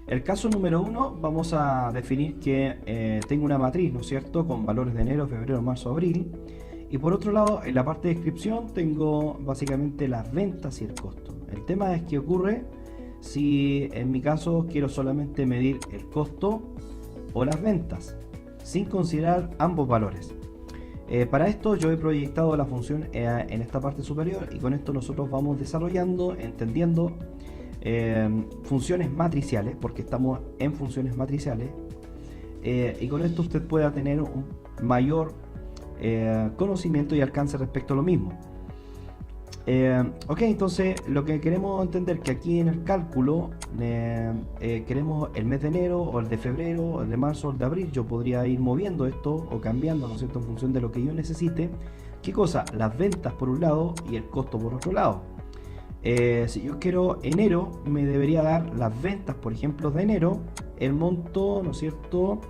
El caso número uno, vamos a definir que tengo una matriz, ¿no es cierto?, con valores de enero, febrero, marzo, abril. Y por otro lado, en la parte de descripción tengo básicamente las ventas y el costo. El tema es que ocurre si en mi caso quiero solamente medir el costo o las ventas, sin considerar ambos valores. Para esto yo he proyectado la función en esta parte superior y con esto nosotros vamos desarrollando, entendiendo funciones matriciales, porque estamos en funciones matriciales, y con esto usted pueda tener un mayor conocimiento y alcance respecto a lo mismo. Ok, entonces lo que queremos entender que aquí en el cálculo queremos el mes de enero o el de febrero o el de marzo o el de abril. Yo podría ir moviendo esto o cambiando, ¿no es cierto?, en función de lo que yo necesite. ¿Qué cosa? Las ventas por un lado y el costo por otro lado. Si yo quiero enero, me debería dar las ventas, por ejemplo, de enero, el monto, ¿no es cierto?,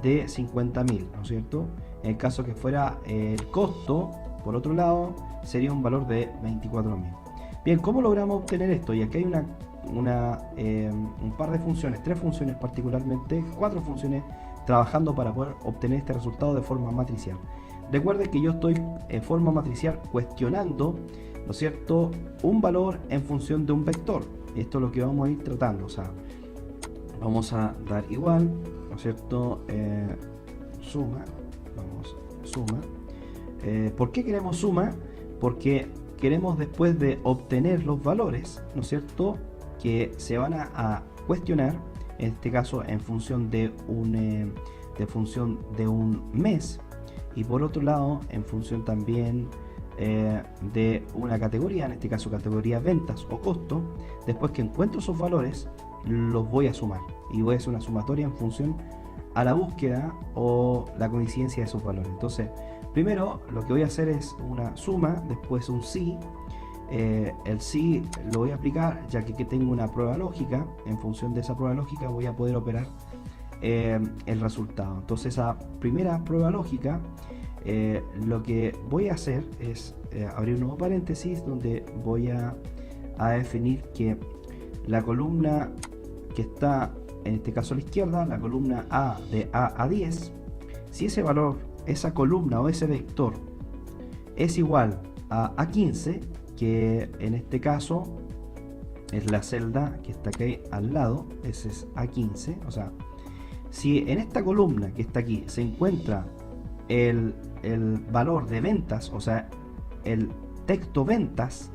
de 50.000, ¿no es cierto? En el caso que fuera el costo, por otro lado, sería un valor de 24.000. Bien, ¿cómo logramos obtener esto? Y aquí hay un par de funciones, 3 funciones particularmente, 4 funciones trabajando para poder obtener este resultado de forma matricial. Recuerden que yo estoy en forma matricial cuestionando, ¿no es cierto?, un valor en función de un vector. Esto es lo que vamos a ir tratando. O sea, vamos a dar igual, ¿no es cierto?, suma, vamos, suma. ¿Por qué queremos suma? Porque queremos, después de obtener los valores, ¿no es cierto?, que se van a cuestionar, en este caso en función de un mes, y por otro lado en función también de una categoría, en este caso categoría ventas o costo. Después que encuentro esos valores, los voy a sumar y voy a hacer una sumatoria en función a la búsqueda o la coincidencia de esos valores. Entonces, primero lo que voy a hacer es una suma, después un si. El si lo voy a aplicar ya que tengo una prueba lógica. En función de esa prueba lógica voy a poder operar el resultado. Entonces, esa primera prueba lógica, lo que voy a hacer es abrir un nuevo paréntesis donde voy a definir que la columna que está en este caso a la izquierda, la columna A de A a 10, si ese valor, esa columna o ese vector es igual a A15, que en este caso es la celda que está aquí al lado, ese es A15, o sea, si en esta columna que está aquí se encuentra el valor de ventas, o sea, el texto ventas,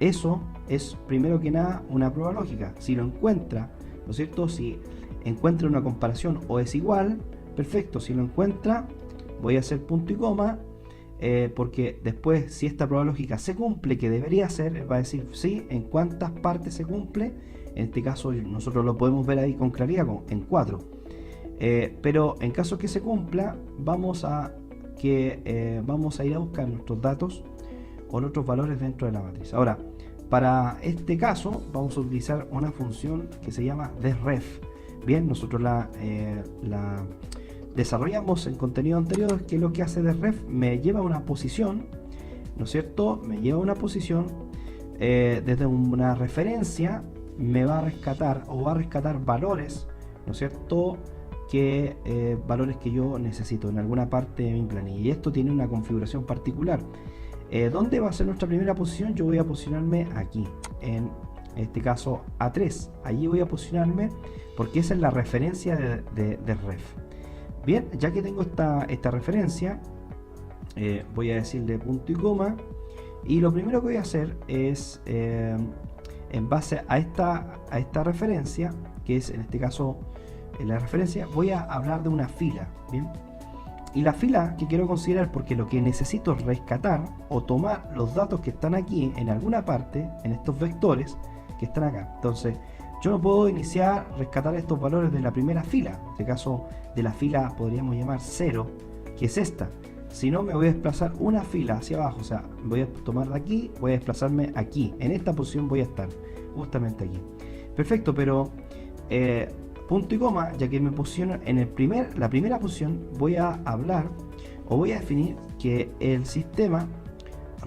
eso es primero que nada una prueba lógica. Si lo encuentra, ¿no es cierto?, si encuentra una comparación o es igual, perfecto. Si lo encuentra, voy a hacer punto y coma, porque después, si esta prueba lógica se cumple, que debería ser, va a decir sí, en cuántas partes se cumple. En este caso nosotros lo podemos ver ahí con claridad, en 4. Pero en caso que se cumpla, vamos a ir a buscar nuestros datos o nuestros valores dentro de la matriz. Ahora, para este caso vamos a utilizar una función que se llama desref. Bien, nosotros la desarrollamos en contenido anterior, que lo que hace desref me lleva a una posición, ¿no es cierto? Me lleva a una posición desde una referencia, me va a rescatar o va a rescatar valores, ¿no es cierto?, valores que yo necesito en alguna parte de mi planilla. Y esto tiene una configuración particular. ¿Dónde va a ser nuestra primera posición? Yo voy a posicionarme aquí, en este caso A3. Allí voy a posicionarme porque esa es la referencia de ref. Bien, ya que tengo esta referencia, voy a decirle punto y coma. Y lo primero que voy a hacer es, en base a esta referencia, que es en este caso la referencia, voy a hablar de una fila. Bien. Y la fila que quiero considerar, porque lo que necesito es rescatar o tomar los datos que están aquí en alguna parte, en estos vectores que están acá. Entonces, yo no puedo rescatar estos valores de la primera fila. En este caso, de la fila podríamos llamar 0, que es esta. Si no, me voy a desplazar una fila hacia abajo. O sea, voy a tomar de aquí, voy a desplazarme aquí. En esta posición voy a estar, justamente aquí. Perfecto, pero punto y coma, ya que me posiciono en la primera posición, voy a hablar o voy a definir que el sistema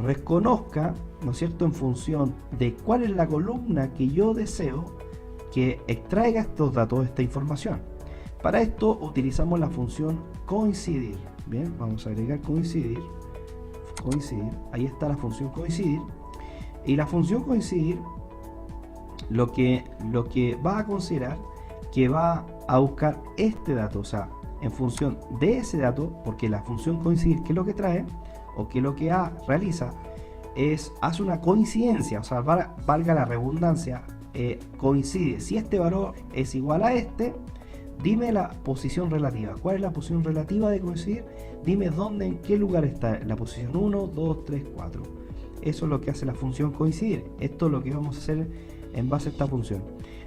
reconozca, ¿no es cierto?, en función de cuál es la columna que yo deseo, que extraiga estos datos, esta información. Para esto utilizamos la función coincidir. Bien, vamos a agregar coincidir. Ahí está la función coincidir. Y la función coincidir lo que va a considerar que va a buscar este dato, o sea, en función de ese dato, porque la función coincidir, ¿qué es lo que trae? O que lo que realiza hace una coincidencia, o sea, valga la redundancia, coincide. Si este valor es igual a este, dime la posición relativa. ¿Cuál es la posición relativa de coincidir? Dime dónde, en qué lugar está, en la posición 1, 2, 3, 4. Eso es lo que hace la función coincidir. Esto es lo que vamos a hacer en base a esta función.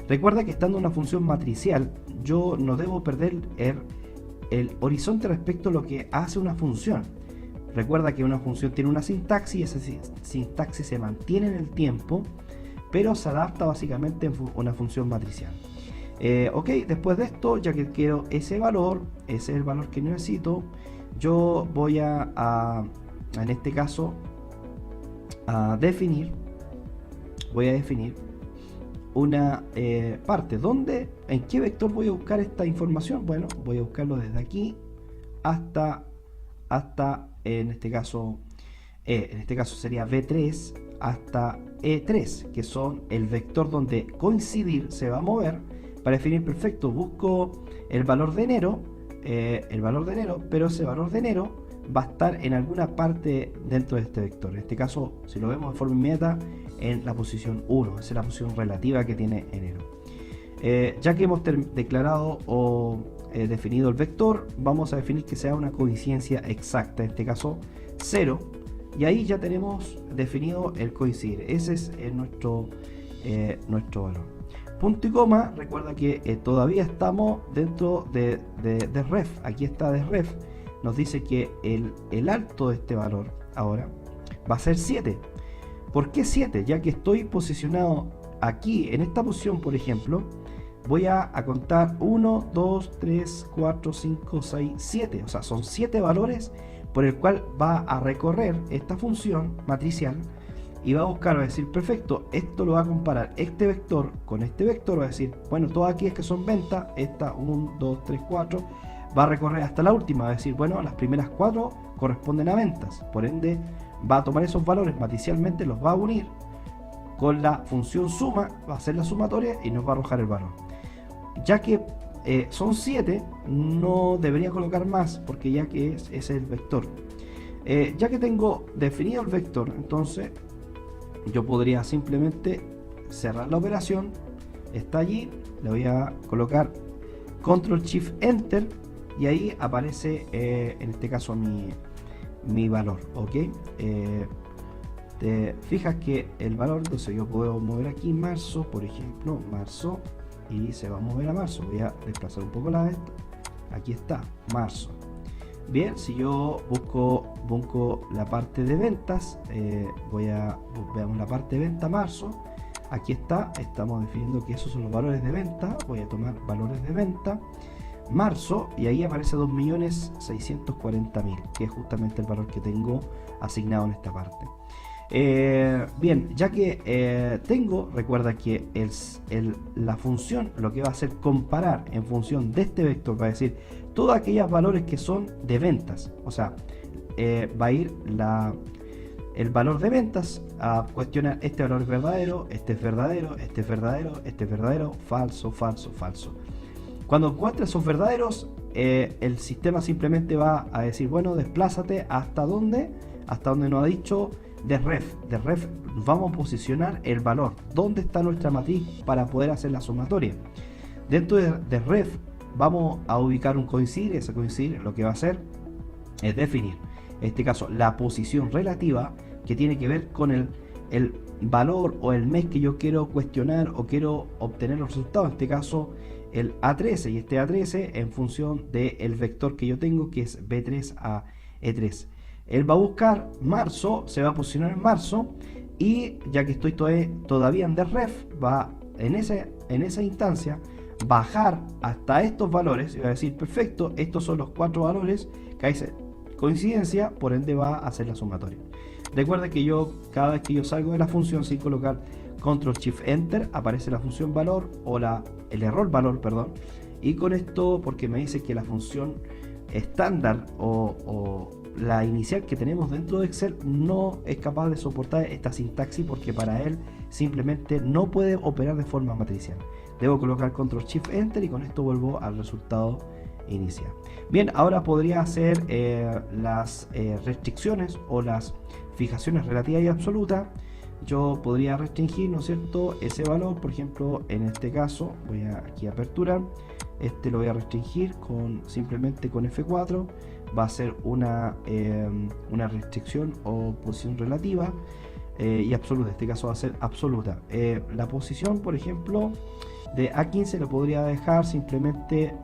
Recuerda que estando en una función matricial, yo no debo perder el horizonte respecto a lo que hace una función. Recuerda que una función tiene una sintaxis y esa sintaxis se mantiene en el tiempo, pero se adapta básicamente en una función matricial. Ok, después de esto, ya que quiero ese valor, ese es el valor que necesito, yo voy en este caso, voy a definir una parte donde, en qué vector voy a buscar esta información. Bueno, voy a buscarlo desde aquí hasta en este caso sería B3 hasta E3, que son el vector donde coincidir se va a mover. Para definir perfecto, busco el valor de enero, pero ese valor de enero va a estar en alguna parte dentro de este vector. En este caso, si lo vemos de forma inmediata, en la posición 1, esa es la posición relativa que tiene enero. Ya que hemos declarado o definido el vector, vamos a definir que sea una coincidencia exacta, en este caso 0, y ahí ya tenemos definido el coincidir. Ese es nuestro valor. Punto y coma, recuerda que todavía estamos dentro de ref. Aquí está de ref, nos dice que el alto de este valor ahora va a ser 7. ¿Por qué 7? Ya que estoy posicionado aquí en esta posición, por ejemplo, voy a contar 1, 2, 3, 4, 5, 6, 7. O sea, son 7 valores por el cual va a recorrer esta función matricial y va a buscar, va a decir, perfecto, esto lo va a comparar este vector con este vector, va a decir, bueno, todas aquí es que son ventas, esta 1, 2, 3, 4, va a recorrer hasta la última, va a decir, bueno, las primeras 4 corresponden a ventas, por ende va a tomar esos valores matricialmente, los va a unir con la función suma, va a hacer la sumatoria y nos va a arrojar el valor. Ya que son 7, no debería colocar más, porque ya que es el vector. Ya que tengo definido el vector, entonces yo podría simplemente cerrar la operación, está allí, le voy a colocar Control Shift Enter y ahí aparece en este caso mi valor, ok. Te fijas que el valor, entonces yo puedo mover aquí marzo, por ejemplo, marzo, y se va a mover a marzo. Voy a desplazar un poco la esto, aquí está, marzo. Bien, si yo busco la parte de ventas, veamos la parte de venta marzo, aquí está, estamos definiendo que esos son los valores de venta, voy a tomar valores de venta, marzo, y ahí aparece 2.640.000, que es justamente el valor que tengo asignado en esta parte. Bien, ya que recuerda que la función lo que va a hacer comparar en función de este vector, va a decir todos aquellos valores que son de ventas, o sea, va a ir el valor de ventas a cuestionar este valor es verdadero, este es verdadero, este es verdadero, este es verdadero, falso, falso, falso. Cuando encuentre esos verdaderos, el sistema simplemente va a decir, bueno, desplázate hasta donde nos ha dicho de ref. De ref vamos a posicionar el valor, dónde está nuestra matriz para poder hacer la sumatoria. Dentro de ref vamos a ubicar un coincidir. Ese coincidir lo que va a hacer es definir, en este caso, la posición relativa que tiene que ver con el valor o el mes que yo quiero cuestionar o quiero obtener los resultados. En este caso el A13, y este A13 en función del vector que yo tengo, que es B3 a E3. Él va a buscar marzo, se va a posicionar en marzo, y ya que estoy todavía en deref, va en esa instancia bajar hasta estos valores y va a decir, perfecto, estos son los 4 valores que hay coincidencia, por ende va a hacer la sumatoria. Recuerda que cada vez que yo salgo de la función sin colocar Control Shift Enter, aparece la función valor o el error valor, perdón. Y con esto, porque me dice que la función estándar o la inicial que tenemos dentro de Excel no es capaz de soportar esta sintaxis, porque para él simplemente no puede operar de forma matricial. Debo colocar Control Shift Enter y con esto vuelvo al resultado inicial. Bien, ahora podría hacer las restricciones o las fijaciones relativas y absolutas. Yo podría restringir, ¿no es cierto?, ese valor. Por ejemplo, en este caso voy aquí a aperturar, lo voy a restringir simplemente con F4. Va a ser una restricción o posición relativa y absoluta. En este caso va a ser absoluta. La posición, por ejemplo, de A15 lo podría dejar simplemente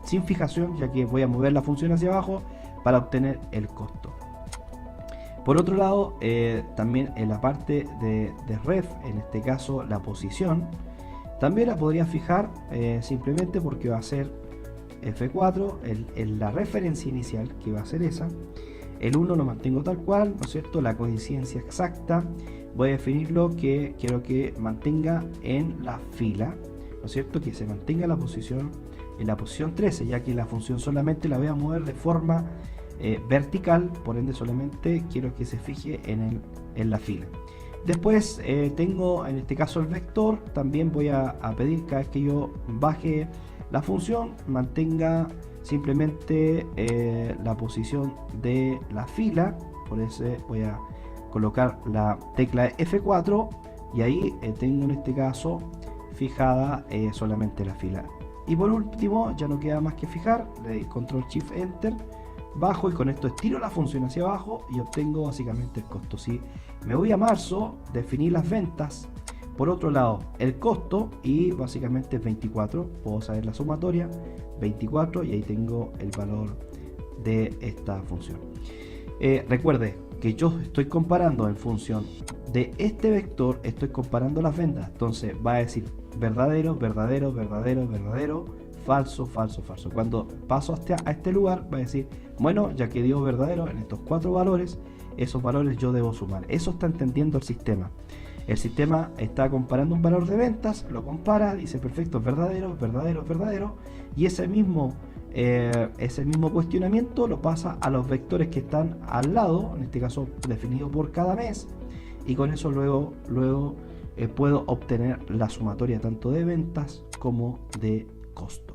sin fijación, ya que voy a mover la función hacia abajo para obtener el costo. Por otro lado, también en la parte de ref, en este caso la posición, también la podría fijar simplemente porque va a ser F4, la referencia inicial, que va a ser esa. El 1 lo mantengo tal cual, ¿no es cierto? La coincidencia exacta, voy a definirlo que quiero que mantenga en la fila, ¿no es cierto? Que se mantenga la posición en la posición 13, ya que la función solamente la voy a mover de forma vertical, por ende solamente quiero que se fije en la fila. Después tengo en este caso el vector. También voy a pedir cada vez que yo baje la función mantenga simplemente la posición de la fila. Por eso voy a colocar la tecla F4 y ahí tengo en este caso fijada solamente la fila. Y por último, ya no queda más que fijar, Control Shift Enter, bajo y con esto estiro la función hacia abajo y obtengo básicamente el costo. Si me voy a marzo, definir las ventas, por otro lado el costo, y básicamente es 24, puedo saber la sumatoria 24 y ahí tengo el valor de esta función. Recuerde que yo estoy comparando en función de este vector, estoy comparando las ventas, entonces va a decir verdadero, verdadero, verdadero, verdadero, falso, falso, falso. Cuando paso a este lugar va a decir, bueno, ya que dio verdadero en estos 4 valores, esos valores yo debo sumar. Eso está entendiendo el sistema. El sistema está comparando un valor de ventas, lo compara, dice perfecto, verdadero, verdadero, verdadero, y ese mismo cuestionamiento lo pasa a los vectores que están al lado, en este caso definido por cada mes, y con eso luego puedo obtener la sumatoria tanto de ventas como de costo.